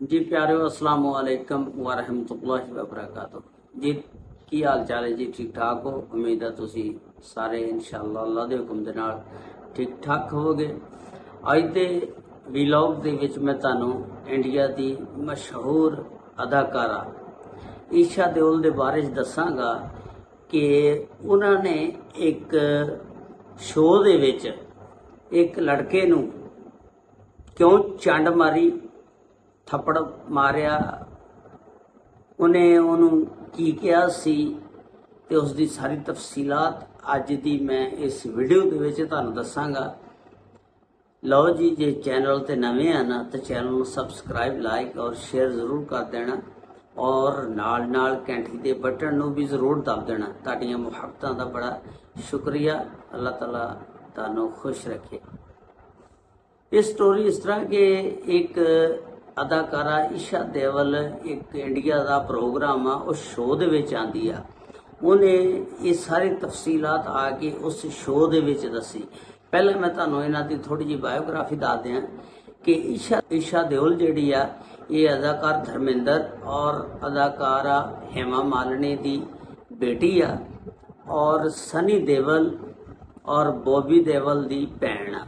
जी प्यारे अस्सलाम वालेकुम व रहमतुल्लाहि व बरकातुहू जी। की हाल चाल है जी? ठीक ठाक हो? उम्मीद है तुसी सारे इंशाअल्लाह अल्लाह दे हुक्म दे नाल ठीक ठाक होवोगे। अज दे वीलॉग दे विच मैं तुहानू इंडिया दी मशहूर अदाकारा ईशा देओल दे बारे च दसांगा कि उन्होंने एक शो दे विच एक लड़के नू क्यों चंड मारी, थप्पड़ मारिया, उन्हें उन्होंने की किया सी ते उसकी सारी तफसीलात अज दी मैं इस वीडियो दे विच तुहानू दसांगा। लो जी, जे चैनल ते नवे हैं ना तो चैनल को सबसक्राइब, लाइक और शेयर जरूर कर देना और नाल नाल घंटी के बटन नू भी जरूर दब देना। तुहाडीआं मुहब्बतां दा बड़ा शुक्रिया। अल्लाह ताला तुहानू खुश रखे। इस स्टोरी इस तरह के एक अदाकारा ईशा देओल एक इंडिया का प्रोग्राम आ उस शो दे विच आंदी आ। उन्हें ये सारी तफसीलात आके उस शो दे विच दसी। पहले मैं तुहानू इन्हां दी थोड़ी जी बायोग्राफी दस दियां कि ईशा देओल जिहड़ी आ ये अदाकार धर्मेंद्र और अदाकारा हेमा मालिनी दी बेटी आ और सनी देओल और बॉबी देओल दी भैन आ।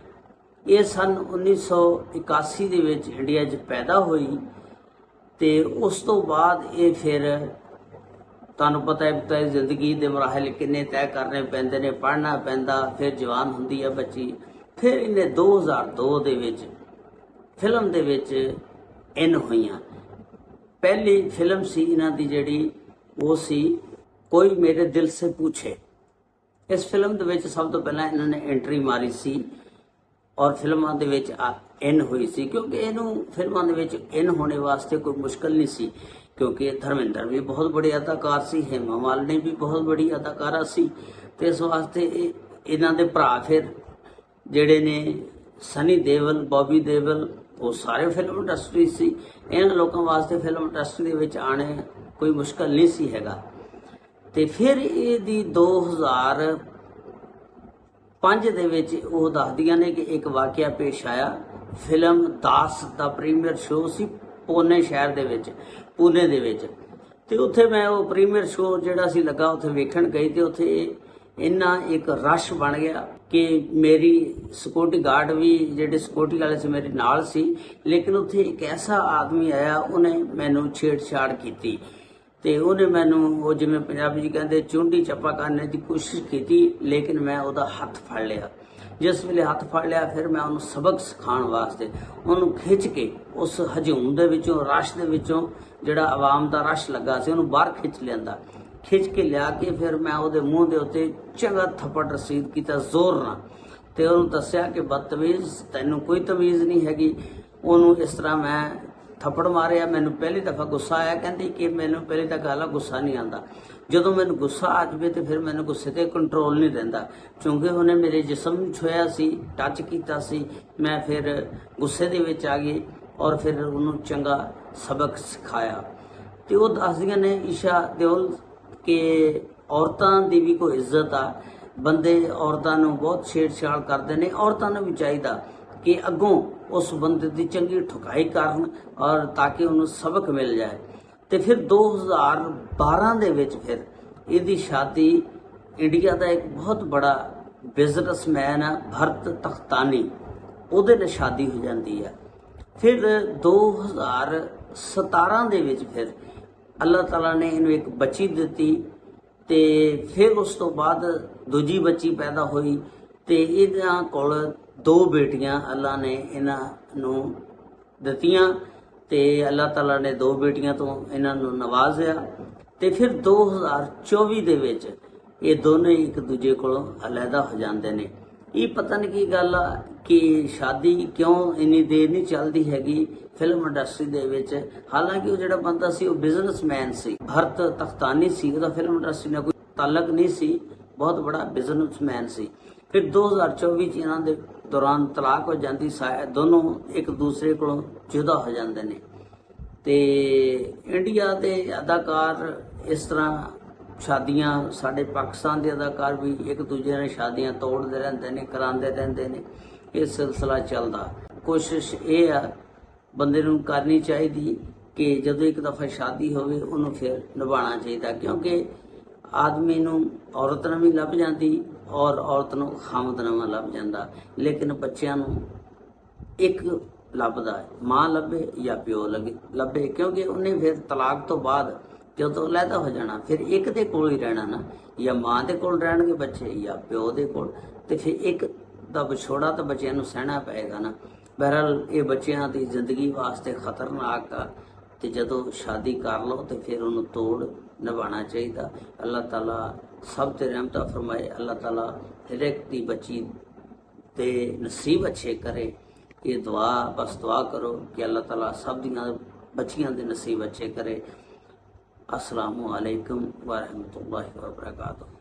ये सन 1981 दे विच इंडिया च पैदा हुई ते उस तो बाद ये फिर तुहानू पता है तय जिंदगी दे मराहल किन्ने तय करने पैंदे ने, पढ़ना पैंदा, फिर जवान हुंदी है बच्ची। फिर इन्हें 2002 दे विच फिल्म दे विच इन होईयां। पहली फिल्म सी इन्हां दी जिहड़ी वो सी कोई मेरे दिल से पूछे। इस फिल्म दे विच सब तो पहला इन्होंने एंट्री मारी सी और फिल्मां दे विच इन हुई सी, क्योंकि इनू फिल्मां दे विच इन होने वास्ते कोई मुश्किल नहीं सी, क्योंकि धर्मेंद्र भी बहुत बड़े अदाकार सी, हेमा मालिनी भी बहुत बड़ी अदाकारा सी। तो इस वास्ते इन्हां दे भरा फिर जिहड़े ने सनी देओल, बॉबी देओल, वो सारे फिल्म इंडस्ट्री सी। इन्हां लोगों वास्ते फिल्म इंडस्ट्री दे विच आने कोई मुश्किल नहीं सी हैगा। ते फिर इहदी 2005 दे विच वो दसदियां ने कि एक वाकया पेश आया। फिल्म दास दा प्रीमियर शो सी पुणे शहर दे विच, पुणे दे विच। ते उत्थे मैं वो प्रीमियर शो जिहड़ा सी लगा उत्थे वेखण गई ते उत्थे इन्ना एक रश बन गया कि मेरी सिक्योरिटी गार्ड भी जिहड़े सिक्योरिटी वाले से मेरे नाल सी, लेकिन उत्थे एक ऐसा आदमी आया उन्हें मैनू छेड़छाड़ की ते उन्हें मैनू वो जिवें पंजाबी जी कहते चुंडी चप्पा करने की कोशिश की, लेकिन मैं उहदा हथ फड़ लिया। जिस वेले हथ फड़ लिया फिर मैं उन्होंने सबक सिखाने वास्ते उन्होंने खिंच के उस हजूम दे विचों, रश दे विचों, जिहड़ा आवाम दा रश लगा सी उन्होंने बाहर खिंच लिया। खिंच के लिया के फिर मैं उहदे मूँह दे उत्ते चंगा थप्पड़ रसीद किया जोर नाल ते उन्होंने दस्सिया कि बदतमीज, तैनूं कोई तमीज़ नहीं हैगी। उन्होंने इस तरह मैं थप्पड़ मारिया। मैनू पहली दफ़ा गुस्सा आया, कहती कि मैनू पहली तो गल गुस्सा नहीं आता, जो मैनू गुस्सा आ जाए तो फिर मैनू गुस्से ते कंट्रोल नहीं रहिंदा, क्योंकि उन्हें मेरे जिसम छुया सी, टच किया सी। मैं फिर गुस्से दे विच आ गई और फिर उन्होंने चंगा सबक सिखाया। तो वह दसदियां ने ईशा देओल के औरतां दी भी कोई इज्जत आ, बंदे औरतां नूं बहुत छेड़छाड़ करते हैं। औरतां नूं भी चाहिए कि अगों उस बंदे की चंगी ठुकाई करन और ताकि उन्हें सबक मिल जाए। तो फिर 2012 दे विच फिर इहदी शादी इंडिया का एक बहुत बड़ा बिजनेसमैन है भरत तख्तानी, उहदे नाल शादी हो जाती है। फिर 2017 दे विच फिर अल्लाह ताला ने इन्हूं एक बच्ची दी ते फिर उस तो बाद दूजी बच्ची पैदा हुई ते इहदे कोल 2 बेटियां अल्लाह ने इन्हां नूं दित्तियां ते अल्लाह ताला ने 2 बेटियां तो इन्हां नूं नवाजिया। ते फिर 2024 दे विच ये दोनों एक दूजे कोलों अलहदा हो जाते हैं। ये पता नहीं की गल आ कि शादी क्यों इन्नी देर नहीं चलती हैगी फिल्म इंडस्ट्री दे विच। हालांकि वो जिहड़ा बंदा सी वो बिजनेसमैन सी, भरत तख्तानी सी, उसदा फिल्म इंडस्ट्री नाल कोई ताल्लुक नहीं सी, बहुत बड़ा बिजनेसमैन सी। फिर 2024 इन्हां दे दौरान तलाक हो जाती, दोनों एक दूसरे को जुदा हो जाते हैं। तो इंडिया के अदाकार इस तरह शादियां, साडे पाकिस्तान के अदाकार भी एक दूजे ने शादियां तोड़ते रहते हैं, कराते रहते हैं। ये सिलसिला चलता। कोशिश ये है ਬੰਦੇ ਨੂੰ ਕਰਨੀ ਚਾਹੀਦੀ ਕਿ ਜਦੋਂ ਇੱਕ ਦਫਾ ਸ਼ਾਦੀ ਹੋਵੇ ਉਹਨੂੰ ਫਿਰ ਨਿਭਾਉਣਾ ਚਾਹੀਦਾ, ਕਿਉਂਕਿ ਆਦਮੀ ਨੂੰ ਔਰਤ ਨਾਲ ਵੀ ਲੱਭ ਜਾਂਦੀ ਔਰ ਔਰਤ ਨੂੰ ਖਾਮਦ ਨਾਲ ਲੱਭ ਜਾਂਦਾ, ਲੇਕਿਨ ਬੱਚਿਆਂ ਨੂੰ ਇੱਕ ਲੱਭਦਾ ਹੈ, ਮਾਂ ਲੱਭੇ ਜਾਂ ਪਿਓ ਲੱਭੇ, ਕਿਉਂਕਿ ਉਹਨੇ ਫਿਰ ਤਲਾਕ ਤੋਂ ਬਾਅਦ ਜਦੋਂ ਅਲੱਗ ਹੋ ਜਾਣਾ ਫਿਰ ਇੱਕ ਦੇ ਕੋਲ ਹੀ ਰਹਿਣਾ ਨਾ, ਜਾਂ ਮਾਂ ਦੇ ਕੋਲ ਰਹਿਣਗੇ ਬੱਚੇ ਜਾਂ ਪਿਓ ਦੇ ਕੋਲ, ਤੇ ਫਿਰ ਇੱਕ ਦਾ ਵਿਛੋੜਾ ਤਾਂ ਬੱਚਿਆਂ ਨੂੰ ਸਹਿਣਾ ਪਏਗਾ ਨਾ। ਬਹਰਹਾਲ ਇਹ ਬੱਚਿਆਂ ਦੀ ਜ਼ਿੰਦਗੀ ਵਾਸਤੇ ਖਤਰਨਾਕ ਆ, ਤੇ ਜਦੋਂ ਸ਼ਾਦੀ ਕਰ ਲਓ ਤੇ ਫਿਰ ਉਹਨੂੰ ਤੋੜ ਨਿਭਾਉਣਾ ਚਾਹੀਦਾ। ਅੱਲਾਹ ਤਾਲਾ ਸਭ ਤੇ ਰਹਿਮਤਾਂ ਫਰਮਾਏ, ਅੱਲਾਹ ਤਾਲਾ ਹਰ ਇੱਕ ਦੀ ਬੱਚੀ ਤੇ ਨਸੀਬ ਅੱਛੇ ਕਰੇ। ਇਹ ਦੁਆ ਬਸ ਦੁਆ ਕਰੋ ਕਿ ਅੱਲਾਹ ਤਾਲਾ ਸਭ ਦੀਆਂ ਬੱਚੀਆਂ ਦੇ ਨਸੀਬ ਅੱਛੇ ਕਰੇ। अस्सलामु अलैकुम व रहमतुल्लाहि व बरकातुहू।